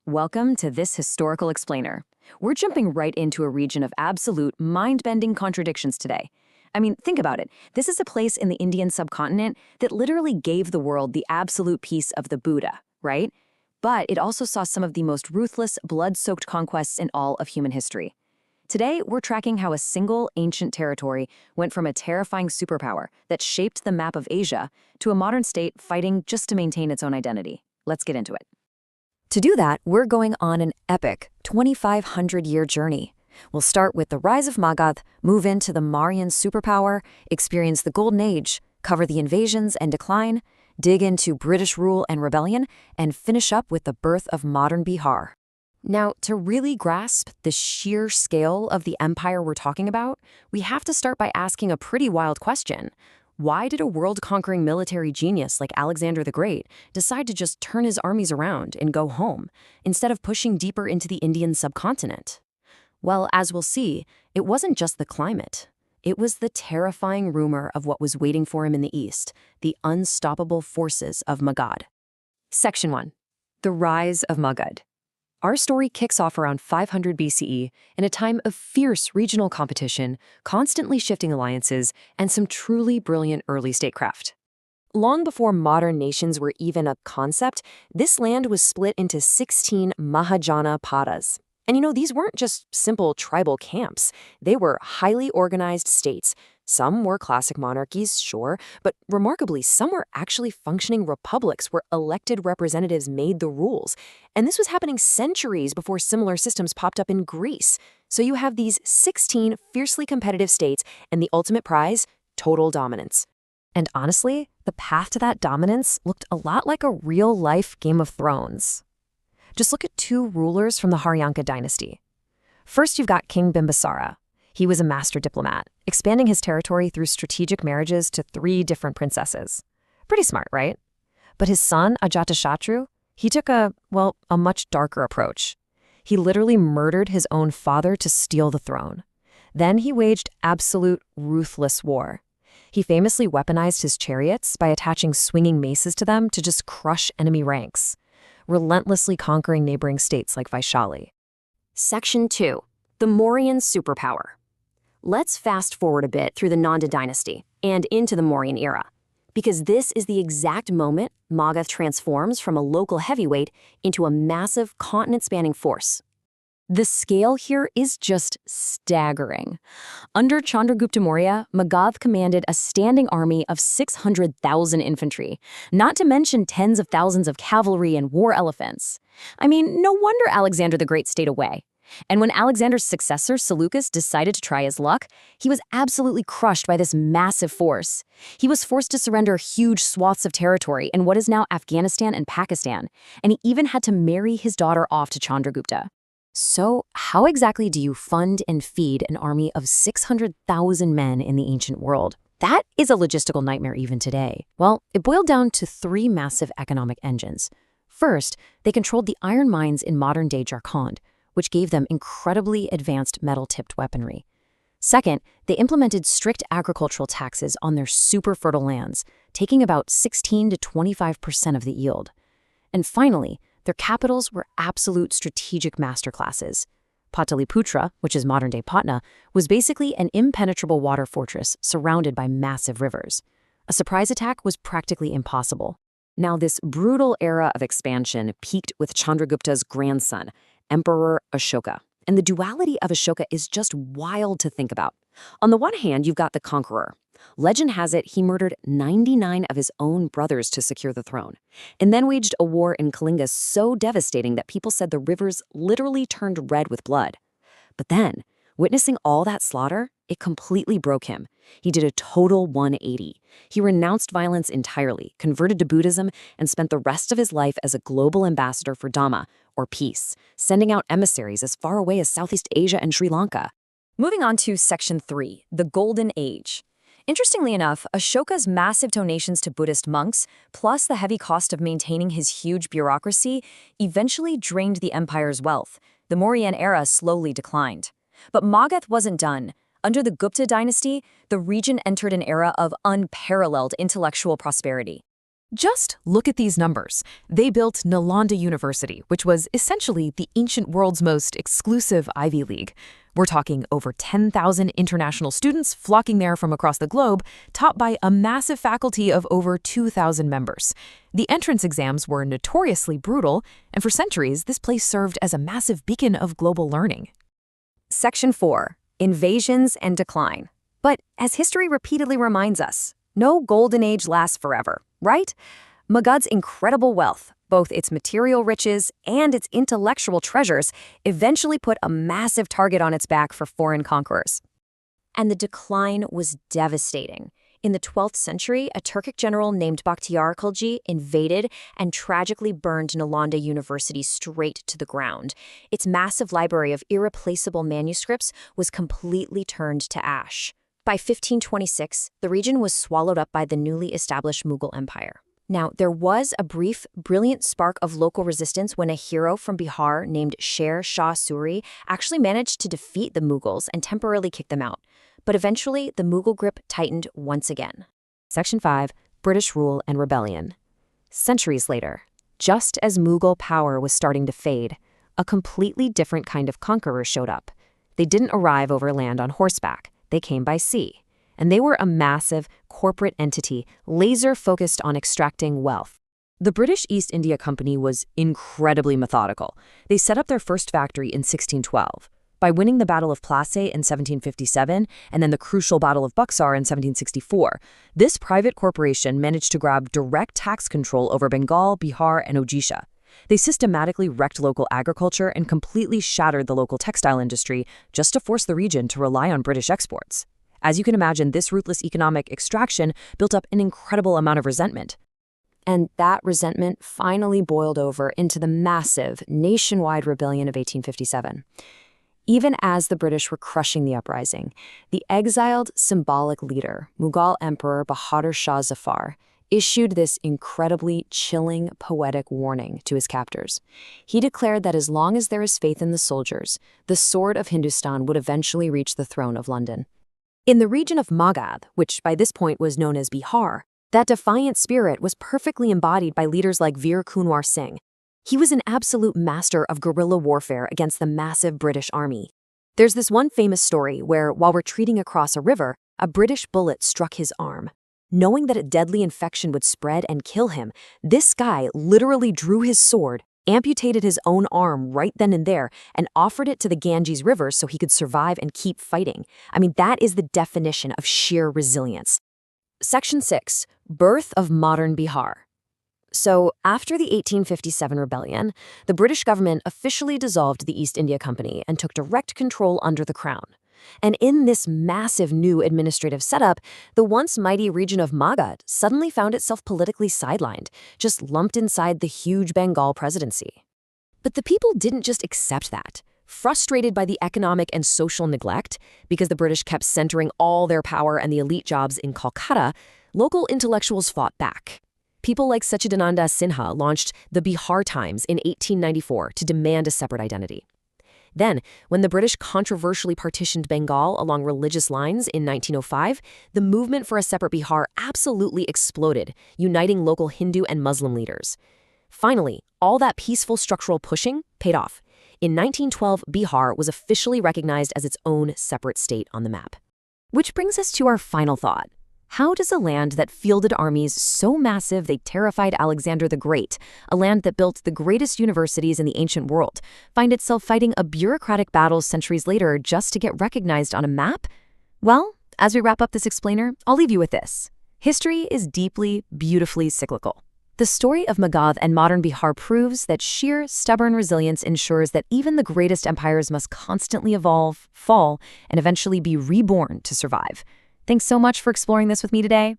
Welcome to this historical explainer. We're jumping right into a region of absolute mind-bending contradictions today. I mean, think about it. This is a place in the Indian subcontinent that literally gave the world the absolute peace of the Buddha, right? But it also saw some of the most ruthless, blood-soaked conquests in all of human history. Today, we're tracking how a single ancient territory went from a terrifying superpower that shaped the map of Asia to a modern state fighting just to maintain its own identity. Let's get into it. To do that, we're going on an epic 2,500-year journey. We'll start with the rise of Magadh, move into the Mauryan superpower, experience the Golden Age, cover the invasions and decline, dig into British rule and rebellion, and finish up with the birth of modern Bihar. Now, to really grasp the sheer scale of the empire we're talking about, we have to start by asking a pretty wild question. Why did a world-conquering military genius like Alexander the Great decide to just turn his armies around and go home, instead of pushing deeper into the Indian subcontinent? Well, as we'll see, it wasn't just the climate. It was the terrifying rumor of what was waiting for him in the east, the unstoppable forces of Magadh. Section 1. The Rise of Magadh. Our story kicks off around 500 BCE in a time of fierce regional competition, constantly shifting alliances, and some truly brilliant early statecraft. Long before modern nations were even a concept, this land was split into 16 Mahajana Padas. And these weren't just simple tribal camps. They were highly organized states. Some were classic monarchies, sure, but remarkably, some were actually functioning republics where elected representatives made the rules. And this was happening centuries before similar systems popped up in Greece. So you have these 16 fiercely competitive states, and the ultimate prize, total dominance. And honestly, the path to that dominance looked a lot like a real-life Game of Thrones. Just look at two rulers from the Haryanka dynasty. First, you've got King Bimbisara. He was a master diplomat, expanding his territory through strategic marriages to 3 different princesses. Pretty smart, right? But his son, Ajatashatru, he took a much darker approach. He literally murdered his own father to steal the throne. Then he waged absolute ruthless war. He famously weaponized his chariots by attaching swinging maces to them to just crush enemy ranks, relentlessly conquering neighboring states like Vaishali. Section 2. The Mauryan superpower. Let's fast forward a bit through the Nanda dynasty and into the Mauryan era, because this is the exact moment Magadh transforms from a local heavyweight into a massive continent-spanning force. The scale here is just staggering. Under Chandragupta Maurya, Magadh commanded a standing army of 600,000 infantry, not to mention tens of thousands of cavalry and war elephants. I mean, no wonder Alexander the Great stayed away. And when Alexander's successor, Seleucus, decided to try his luck, he was absolutely crushed by this massive force. He was forced to surrender huge swaths of territory in what is now Afghanistan and Pakistan, and he even had to marry his daughter off to Chandragupta. So, how exactly do you fund and feed an army of 600,000 men in the ancient world? That is a logistical nightmare even today. Well, it boiled down to 3 massive economic engines. First, they controlled the iron mines in modern-day Jharkhand, which gave them incredibly advanced metal-tipped weaponry. Second, they implemented strict agricultural taxes on their super fertile lands, taking about 16 to 25% of the yield. And finally, their capitals were absolute strategic masterclasses. Pataliputra, which is modern-day Patna, was basically an impenetrable water fortress surrounded by massive rivers. A surprise attack was practically impossible. Now, this brutal era of expansion peaked with Chandragupta's grandson, Emperor Ashoka. And the duality of Ashoka is just wild to think about. On the one hand, you've got the conqueror. Legend has it he murdered 99 of his own brothers to secure the throne, and then waged a war in Kalinga so devastating that people said the rivers literally turned red with blood. But then, witnessing all that slaughter, it completely broke him. He did a total 180. He renounced violence entirely, converted to Buddhism, and spent the rest of his life as a global ambassador for Dhamma, or peace, sending out emissaries as far away as Southeast Asia and Sri Lanka. Moving on to Section 3, the Golden Age. Interestingly enough, Ashoka's massive donations to Buddhist monks, plus the heavy cost of maintaining his huge bureaucracy, eventually drained the empire's wealth. The Mauryan era slowly declined. But Magadh wasn't done. Under the Gupta dynasty, the region entered an era of unparalleled intellectual prosperity. Just look at these numbers. They built Nalanda University, which was essentially the ancient world's most exclusive Ivy League. We're talking over 10,000 international students flocking there from across the globe, taught by a massive faculty of over 2,000 members. The entrance exams were notoriously brutal, and for centuries, this place served as a massive beacon of global learning. Section 4. Invasions and Decline. But as history repeatedly reminds us, no golden age lasts forever, right? Magadh's incredible wealth, both its material riches and its intellectual treasures, eventually put a massive target on its back for foreign conquerors. And the decline was devastating. In the 12th century, a Turkic general named Bakhtiar Khilji invaded and tragically burned Nalanda University straight to the ground. Its massive library of irreplaceable manuscripts was completely turned to ash. By 1526, the region was swallowed up by the newly established Mughal Empire. Now, there was a brief, brilliant spark of local resistance when a hero from Bihar named Sher Shah Suri actually managed to defeat the Mughals and temporarily kick them out. But eventually, the Mughal grip tightened once again. Section 5. British Rule and Rebellion. Centuries later, just as Mughal power was starting to fade, a completely different kind of conqueror showed up. They didn't arrive over land on horseback. They came by sea. And they were a massive corporate entity laser-focused on extracting wealth. The British East India Company was incredibly methodical. They set up their first factory in 1612. By winning the Battle of Plassey in 1757 and then the crucial Battle of Buxar in 1764, this private corporation managed to grab direct tax control over Bengal, Bihar, and Odisha. They systematically wrecked local agriculture and completely shattered the local textile industry just to force the region to rely on British exports. As you can imagine, this ruthless economic extraction built up an incredible amount of resentment. And that resentment finally boiled over into the massive nationwide rebellion of 1857. Even as the British were crushing the uprising, the exiled symbolic leader, Mughal Emperor Bahadur Shah Zafar, issued this incredibly chilling, poetic warning to his captors. He declared that as long as there is faith in the soldiers, the sword of Hindustan would eventually reach the throne of London. In the region of Magadh, which by this point was known as Bihar, that defiant spirit was perfectly embodied by leaders like Veer Kunwar Singh. He was an absolute master of guerrilla warfare against the massive British army. There's this one famous story where, while retreating across a river, a British bullet struck his arm. Knowing that a deadly infection would spread and kill him, this guy literally drew his sword, amputated his own arm right then and there, and offered it to the Ganges River so he could survive and keep fighting. I mean, that is the definition of sheer resilience. Section 6. Birth of Modern Bihar. So, after the 1857 rebellion, the British government officially dissolved the East India Company and took direct control under the crown. And in this massive new administrative setup, the once mighty region of Magadh suddenly found itself politically sidelined, just lumped inside the huge Bengal presidency. But the people didn't just accept that. Frustrated by the economic and social neglect, because the British kept centering all their power and the elite jobs in Calcutta, local intellectuals fought back. People like Sachidananda Sinha launched the Bihar Times in 1894 to demand a separate identity. Then, when the British controversially partitioned Bengal along religious lines in 1905, the movement for a separate Bihar absolutely exploded, uniting local Hindu and Muslim leaders. Finally, all that peaceful structural pushing paid off. In 1912, Bihar was officially recognized as its own separate state on the map. Which brings us to our final thought. How does a land that fielded armies so massive they terrified Alexander the Great, a land that built the greatest universities in the ancient world, find itself fighting a bureaucratic battle centuries later just to get recognized on a map? Well, as we wrap up this explainer, I'll leave you with this. History is deeply, beautifully cyclical. The story of Magadh and modern Bihar proves that sheer, stubborn resilience ensures that even the greatest empires must constantly evolve, fall, and eventually be reborn to survive. Thanks so much for exploring this with me today.